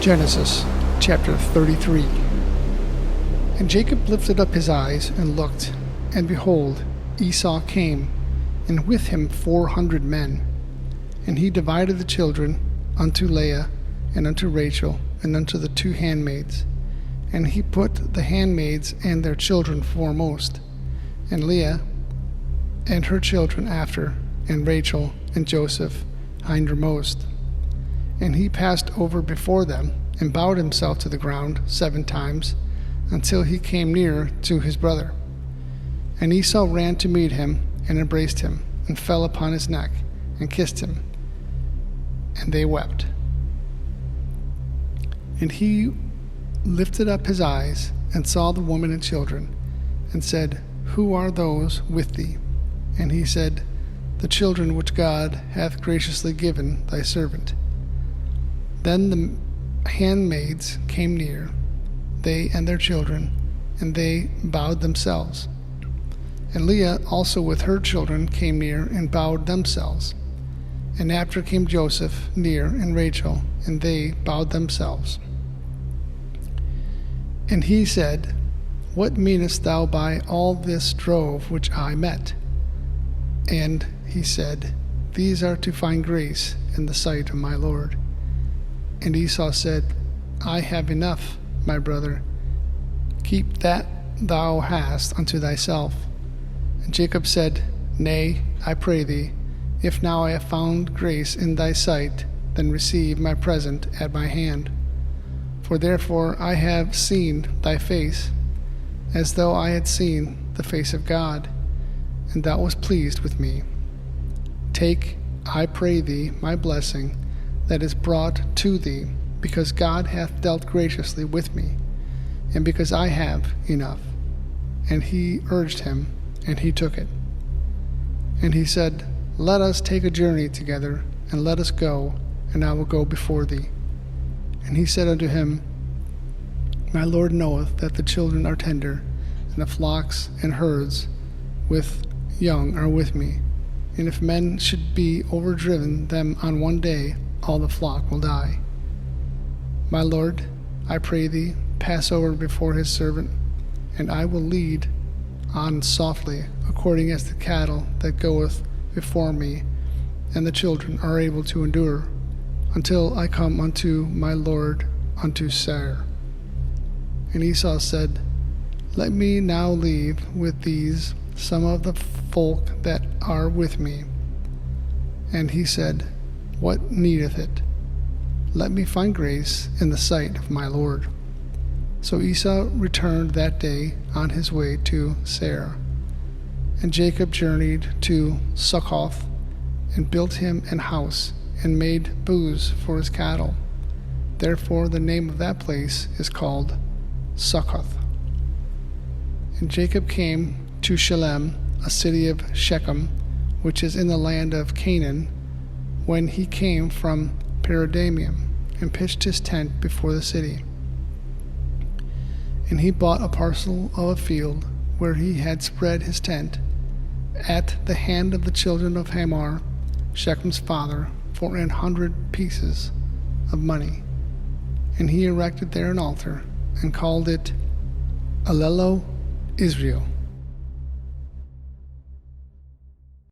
Genesis chapter 33. And Jacob lifted up his eyes and looked, and behold, Esau came, and with him 400 men. And he divided the children unto Leah, and unto Rachel, and unto the 2 handmaids. And he put the handmaids and their children foremost, and Leah and her children after, and Rachel and Joseph hindermost. And he passed over before them, and bowed himself to the ground 7 times, until he came near to his brother. And Esau ran to meet him, and embraced him, and fell upon his neck, and kissed him. And they wept. And he lifted up his eyes, and saw the woman and children, and said, Who are those with thee? And he said, The children which God hath graciously given thy servant. Then the handmaids came near, they and their children, and they bowed themselves. And Leah also with her children came near, and bowed themselves. And after came Joseph near, and Rachel, and they bowed themselves. And he said, What meanest thou by all this drove which I met? And he said, These are to find grace in the sight of my Lord. And Esau said, I have enough, my brother. Keep that thou hast unto thyself. And Jacob said, Nay, I pray thee, if now I have found grace in thy sight, then receive my present at my hand. For therefore I have seen thy face, as though I had seen the face of God, and thou wast pleased with me. Take, I pray thee, my blessing, that is brought to thee, because God hath dealt graciously with me, and because I have enough. And he urged him, and he took it. And he said, Let us take a journey together, and let us go, and I will go before thee. And he said unto him, My Lord knoweth that the children are tender, and the flocks and herds with young are with me. And if men should be overdriven them on one day, all the flock will die. My Lord, I pray thee, pass over before his servant, and I will lead on softly, according as the cattle that goeth before me, and the children are able to endure, until I come unto my Lord, unto Seir. And Esau said, Let me now leave with these some of the folk that are with me. And he said, What needeth it? Let me find grace in the sight of my Lord. So Esau returned that day on his way to Seir. And Jacob journeyed to Succoth, and built him an house, and made booths for his cattle. Therefore the name of that place is called Succoth. And Jacob came to Shalem, a city of Shechem, which is in the land of Canaan, when he came from Paradamium, and pitched his tent before the city. And he bought a parcel of a field where he had spread his tent, at the hand of the children of Hamor, Shechem's father, for 100 pieces of money. And he erected there an altar, and called it Allelo Israel.